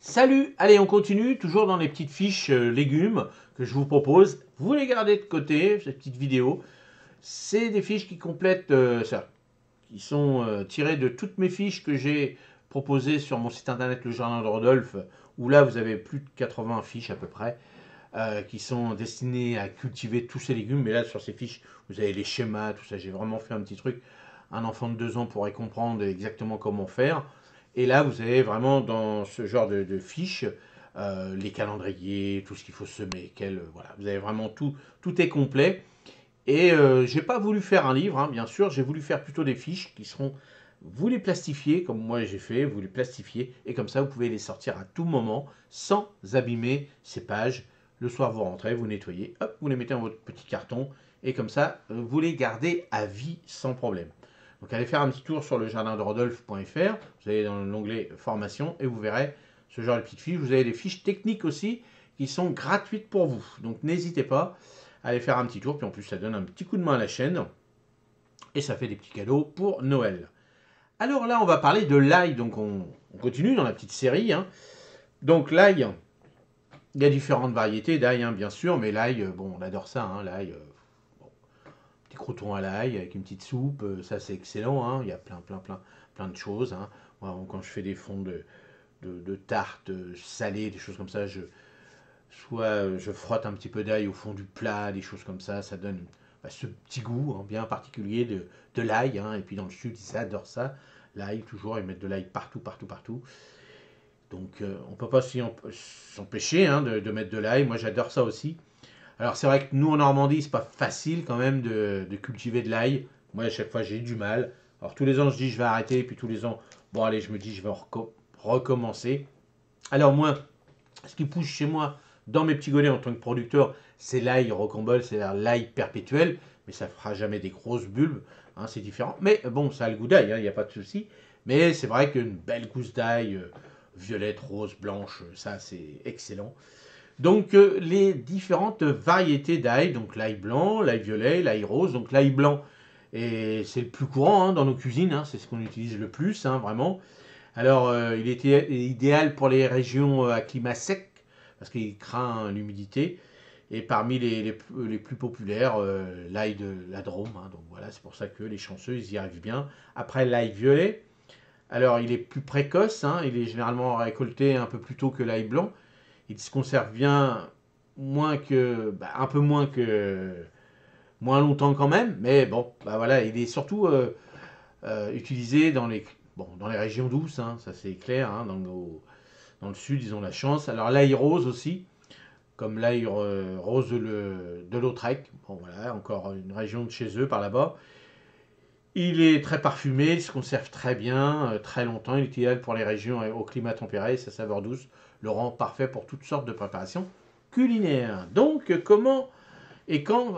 Salut, allez on continue, toujours dans les petites fiches légumes que je vous propose. Vous les gardez de côté, ces petites vidéos. C'est des fiches qui complètent ça, qui sont tirées de toutes mes fiches que j'ai proposées sur mon site internet Le Jardin de Rodolphe, où là vous avez plus de 80 fiches à peu près, qui sont destinées à cultiver tous ces légumes. Mais là sur ces fiches, vous avez les schémas, tout ça, j'ai vraiment fait un petit truc. Un enfant de 2 ans pourrait comprendre exactement comment faire. Et là, vous avez vraiment dans ce genre de fiches les calendriers, tout ce qu'il faut semer, voilà, vous avez vraiment tout, tout est complet. Et j'ai pas voulu faire un livre, hein, bien sûr, j'ai voulu faire plutôt des fiches qui seront, vous les plastifiez comme moi j'ai fait, vous les plastifiez et comme ça vous pouvez les sortir à tout moment sans abîmer ces pages. Le soir vous rentrez, vous nettoyez, hop, vous les mettez dans votre petit carton et comme ça vous les gardez à vie sans problème. Donc allez faire un petit tour sur le jardin de Rodolphe.fr, vous allez dans l'onglet formation et vous verrez ce genre de petites fiches. Vous avez des fiches techniques aussi qui sont gratuites pour vous. Donc n'hésitez pas à aller faire un petit tour, puis en plus ça donne un petit coup de main à la chaîne et ça fait des petits cadeaux pour Noël. Alors là on va parler de l'ail, donc on continue dans la petite série, hein. Donc l'ail, il y a différentes variétés d'ail, hein, bien sûr, mais l'ail, bon on adore ça, hein, l'ail, bon, petit croûton à l'ail avec une petite soupe, ça c'est excellent, hein. Il y a plein de choses, hein. Moi, quand je fais des fonds de tartes salées, des choses comme ça, soit je frotte un petit peu d'ail au fond du plat, des choses comme ça donne ce petit goût, hein, bien particulier de l'ail, hein. Et puis dans le sud, ils adorent ça, l'ail, toujours, ils mettent de l'ail partout, partout, partout. Donc on ne peut pas s'empêcher, hein, de mettre de l'ail, moi j'adore ça aussi. Alors c'est vrai que nous en Normandie, c'est pas facile quand même de cultiver de l'ail. Moi à chaque fois j'ai du mal. Alors tous les ans je dis je vais arrêter, puis tous les ans, bon allez, je me dis je vais recommencer. Alors moi, ce qui pousse chez moi dans mes petits godets en tant que producteur, c'est l'ail rocambole, c'est-à-dire l'ail perpétuel, mais ça ne fera jamais des grosses bulbes, hein, c'est différent. Mais bon, ça a le goût d'ail, il n'y a pas de souci. Mais c'est vrai qu'une belle gousse d'ail, violette, rose, blanche, ça c'est excellent. Donc les différentes variétés d'ail, donc l'ail blanc, l'ail violet, l'ail rose, donc l'ail blanc, et c'est le plus courant, hein, dans nos cuisines, hein, c'est ce qu'on utilise le plus, hein, vraiment. Alors il était idéal pour les régions à climat sec, parce qu'il craint l'humidité, et parmi les plus populaires, l'ail de la Drôme, hein, donc voilà, c'est pour ça que les chanceux, ils y arrivent bien. Après l'ail violet, alors il est plus précoce, hein, il est généralement récolté un peu plus tôt que l'ail blanc. Il se conserve bien un peu moins longtemps quand même, mais bon, bah voilà, il est surtout utilisé dans les régions douces, hein, ça c'est clair, hein, dans le sud ils ont la chance. Alors l'ail rose aussi, comme l'ail rose de Lautrec, bon voilà, encore une région de chez eux par là-bas. Il est très parfumé, il se conserve très bien, très longtemps. Il est idéal pour les régions au climat tempéré, sa saveur douce le rend parfait pour toutes sortes de préparations culinaires. Donc, comment et quand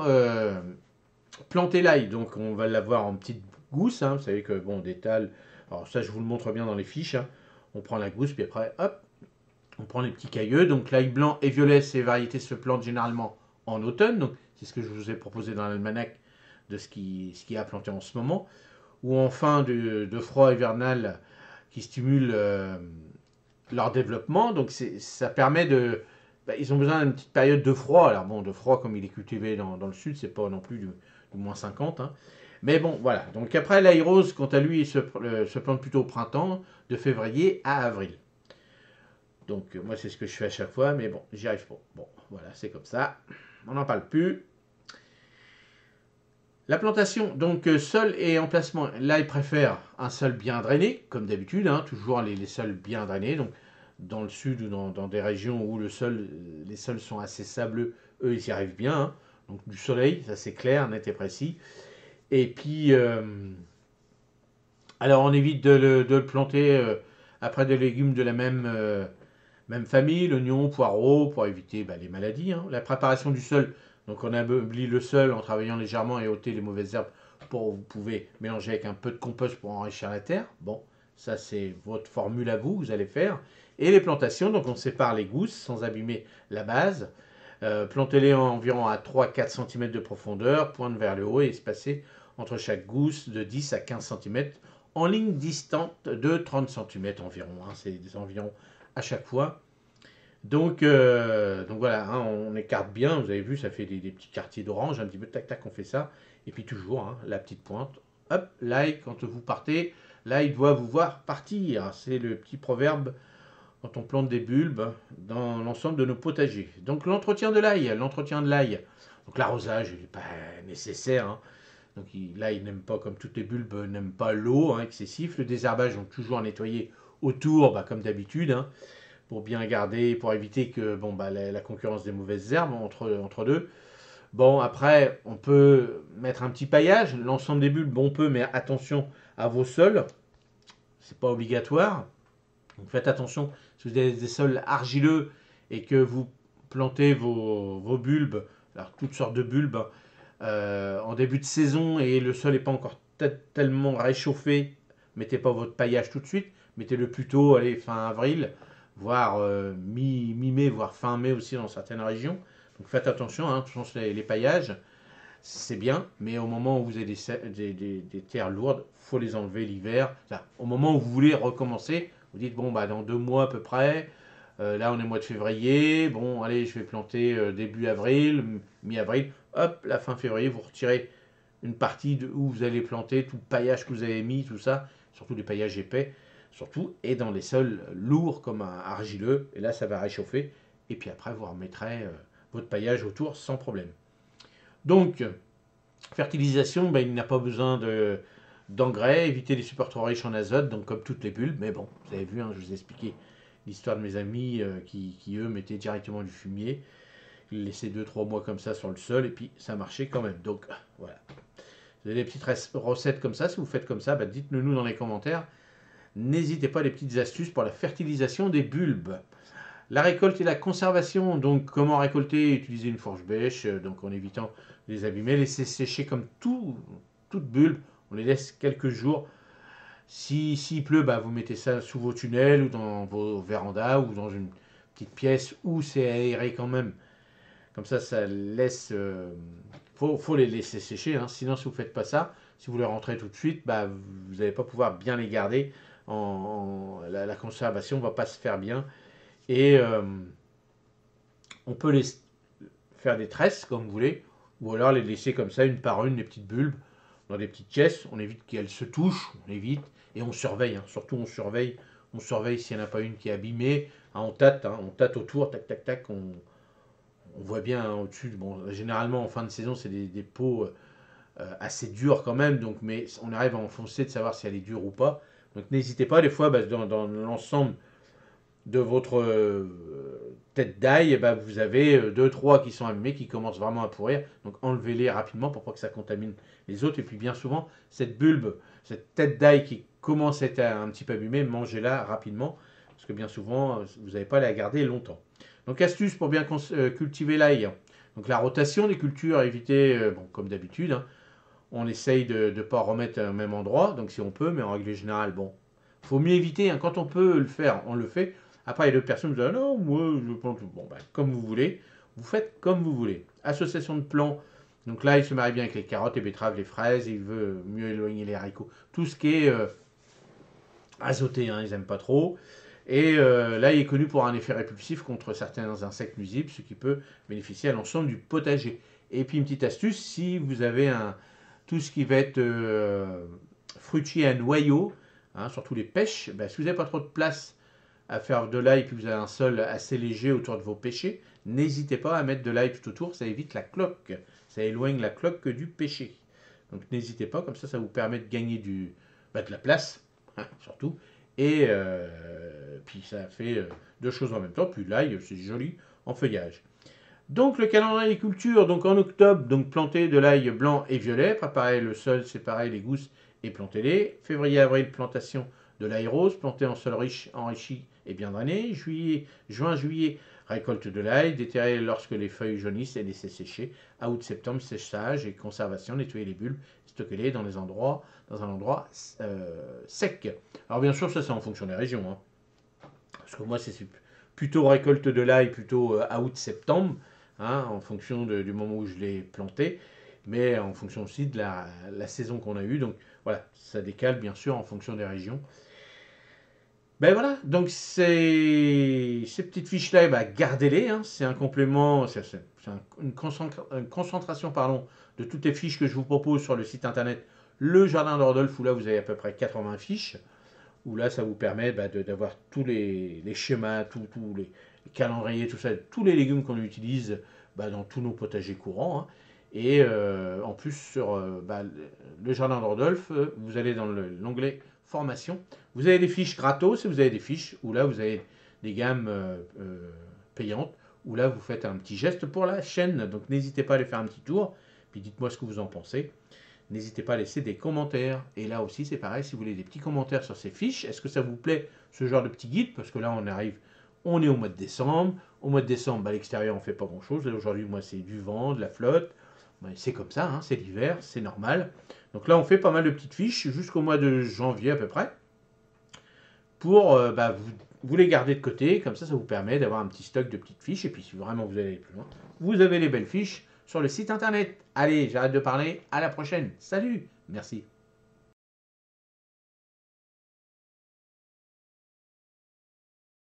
planter l'ail? Donc, on va l'avoir en petites gousses, hein. Vous savez que, bon, d'étal, alors ça, je vous le montre bien dans les fiches, hein. On prend la gousse, puis après, hop, on prend les petits cailleux. Donc, l'ail blanc et violet, ces variétés se plantent généralement en automne. Donc, c'est ce que je vous ai proposé dans l'almanach de ce qui est à planter en ce moment, ou en fin de froid hivernal qui stimule leur développement. Donc ça permet de... ils ont besoin d'une petite période de froid. Alors bon, de froid comme il est cultivé dans le sud, c'est pas non plus du moins 50, hein. Mais bon, voilà. Donc après, l'ail rose, quant à lui, il se plante plutôt au printemps, de février à avril. Donc moi, c'est ce que je fais à chaque fois, mais bon, j'y arrive pas. Bon, voilà, c'est comme ça. On n'en parle plus. La plantation, donc sol et emplacement. Là, il préfère un sol bien drainé, comme d'habitude, hein, toujours les sols bien drainés. Donc, dans le sud ou dans des régions où les sols sont assez sableux, eux, ils y arrivent bien, hein. Donc, du soleil, ça c'est clair, net et précis. Et puis, alors on évite de le planter après des légumes de la même famille, l'oignon, poireau, pour éviter les maladies, hein. La préparation du sol, donc on ameublit le sol en travaillant légèrement et ôter les mauvaises herbes. Vous pouvez mélanger avec un peu de compost pour enrichir la terre. Bon, ça c'est votre formule à vous, vous allez faire. Et les plantations, donc on sépare les gousses sans abîmer la base. Plantez-les environ à 3-4 cm de profondeur, pointe vers le haut et espacez entre chaque gousse de 10 à 15 cm en ligne distante de 30 cm environ, hein. C'est des environs à chaque fois. Donc voilà, hein, on écarte bien, vous avez vu, ça fait des petits quartiers d'orange, un petit peu tac tac, on fait ça. Et puis toujours, hein, la petite pointe, hop, l'ail, quand vous partez, l'ail doit vous voir partir. C'est le petit proverbe quand on plante des bulbes dans l'ensemble de nos potagers. Donc l'entretien de l'ail. Donc l'arrosage n'est pas nécessaire, hein. Donc l'ail n'aime pas, comme toutes les bulbes, n'aime pas l'eau, hein, excessif. Le désherbage, donc toujours nettoyer autour, bah, comme d'habitude, hein, pour bien garder, pour éviter que bon, bah, la concurrence des mauvaises herbes entre deux. Bon, après, on peut mettre un petit paillage. L'ensemble des bulbes, on peut, mais attention à vos sols. C'est pas obligatoire. Donc faites attention, si vous avez des sols argileux et que vous plantez vos bulbes, alors toutes sortes de bulbes, en début de saison et le sol n'est pas encore tellement réchauffé, mettez pas votre paillage tout de suite, mettez-le plutôt allez, fin avril, voire mi-mai, voire fin mai aussi dans certaines régions. Donc faites attention, hein, les paillages, c'est bien, mais au moment où vous avez des terres lourdes, il faut les enlever l'hiver. Au moment où vous voulez recommencer, vous dites, bon, bah, dans 2 mois à peu près, là on est au mois de février, bon, allez, je vais planter début avril, mi-avril, hop, la fin février, vous retirez une partie où vous allez planter, tout le paillage que vous avez mis, tout ça, surtout des paillages épais, surtout, et dans les sols lourds comme un argileux, et là ça va réchauffer, et puis après vous remettrez votre paillage autour sans problème. Donc, fertilisation, ben, il n'a pas besoin d'engrais, éviter les supports trop riches en azote, donc comme toutes les bulbes, mais bon, vous avez vu, hein, je vous ai expliqué l'histoire de mes amis qui, eux, mettaient directement du fumier, ils le laissaient 2-3 mois comme ça sur le sol, et puis ça marchait quand même. Donc, voilà. Vous avez des petites recettes comme ça, si vous faites comme ça, ben, dites-le nous dans les commentaires. N'hésitez pas à les petites astuces pour la fertilisation des bulbes. La récolte et la conservation, donc comment récolter, utiliser une fourche bêche, donc en évitant de les abîmer, laisser sécher comme toute bulbe, on les laisse quelques jours. S'il pleut, bah, vous mettez ça sous vos tunnels ou dans vos vérandas ou dans une petite pièce où c'est aéré quand même. Comme ça laisse. Faut les laisser sécher, hein. Sinon, si vous ne faites pas ça, si vous les rentrez tout de suite, bah, vous n'allez pas pouvoir bien les garder. La conservation ne va pas se faire bien. Et on peut les faire des tresses comme vous voulez, ou alors les laisser comme ça, une par une, les petites bulbes, dans des petites caisses. On évite qu'elles se touchent, on évite, et on surveille, hein. Surtout on surveille s'il n'y en a pas une qui est abîmée. Hein, on tâte autour, tac, tac, tac, on voit bien hein, au-dessus. Bon, généralement en fin de saison, c'est des pots assez durs quand même, donc, mais on arrive à enfoncer de savoir si elle est dure ou pas. Donc n'hésitez pas, des fois, bah, dans l'ensemble de votre tête d'ail, eh ben, vous avez 2-3 qui sont abîmés, qui commencent vraiment à pourrir. Donc enlevez-les rapidement pour pas que ça contamine les autres. Et puis bien souvent, cette bulbe, cette tête d'ail qui commence à être un petit peu abîmée, mangez-la rapidement. Parce que bien souvent, vous n'avez pas à la garder longtemps. Donc astuce pour bien cultiver l'ail. Donc la rotation des cultures, éviter, bon, comme d'habitude, hein, on essaye de ne pas remettre au même endroit. Donc si on peut, mais en règle générale, bon, faut mieux éviter. Hein, quand on peut le faire, on le fait. Après, il y a d'autres personnes qui disent ah non, moi, je plante. Bon, ben, comme vous voulez. Vous faites comme vous voulez. Association de plants. Donc là, il se marie bien avec les carottes, les betteraves, les fraises. Il veut mieux éloigner les haricots. Tout ce qui est azoté, hein, ils n'aiment pas trop. Et là, il est connu pour un effet répulsif contre certains insectes nuisibles, ce qui peut bénéficier à l'ensemble du potager. Et puis, une petite astuce, si vous avez tout ce qui va être fruitier à noyaux, hein, surtout les pêches, ben, si vous n'avez pas trop de place à faire de l'ail, puis vous avez un sol assez léger autour de vos pêchers, n'hésitez pas à mettre de l'ail tout autour, ça évite la cloque, ça éloigne la cloque du pêcher. Donc n'hésitez pas, comme ça vous permet de gagner de la place, hein, surtout, et puis ça fait 2 choses en même temps, puis l'ail c'est joli en feuillage. Donc le calendrier culture, donc en octobre, donc planter de l'ail blanc et violet, préparer le sol, séparer les gousses et plantez-les. Février-avril, plantation de l'ail rose, planté en sol riche, enrichi et bien drainé. Juin-juillet, récolte de l'ail, déterrer lorsque les feuilles jaunissent et laisser sécher. À août-septembre, séchage et conservation, nettoyer les bulbes, stocker-les dans un endroit sec. Alors bien sûr, ça c'est en fonction des régions, hein. Parce que moi c'est plutôt récolte de l'ail, plutôt à août-septembre, hein, en fonction du moment où je l'ai planté, mais en fonction aussi de la saison qu'on a eue. Donc voilà, ça décale bien sûr en fonction des régions. Ben voilà, donc ces petites fiches-là, bah, gardez-les, hein, c'est un complément, une concentration pardon, de toutes les fiches que je vous propose sur le site internet Le Jardin d'Ordolphe, où là vous avez à peu près 80 fiches, où là ça vous permet bah, d'avoir tous les schémas, tous les calendriers, tout ça, tous les légumes qu'on utilise bah, dans tous nos potagers courants, hein. Et en plus sur bah, Le Jardin d'Ordolphe, vous allez dans l'onglet formation, vous avez des fiches gratos et vous avez des fiches où là vous avez des gammes payantes, où là vous faites un petit geste pour la chaîne, donc n'hésitez pas à aller faire un petit tour, puis dites-moi ce que vous en pensez. N'hésitez pas à laisser des commentaires. Et là aussi, c'est pareil, si vous voulez des petits commentaires sur ces fiches, est-ce que ça vous plaît, ce genre de petit guide? Parce que là, on est au mois de décembre. Au mois de décembre, bah, à l'extérieur, on ne fait pas grand-chose. Aujourd'hui, moi, c'est du vent, de la flotte. Ouais, c'est comme ça, hein, c'est l'hiver, c'est normal. Donc là, on fait pas mal de petites fiches jusqu'au mois de janvier à peu près pour bah, vous les garder de côté. Comme ça vous permet d'avoir un petit stock de petites fiches. Et puis, si vraiment vous allez aller plus loin, vous avez les belles fiches sur le site internet. Allez, j'arrête de parler. À la prochaine. Salut. Merci.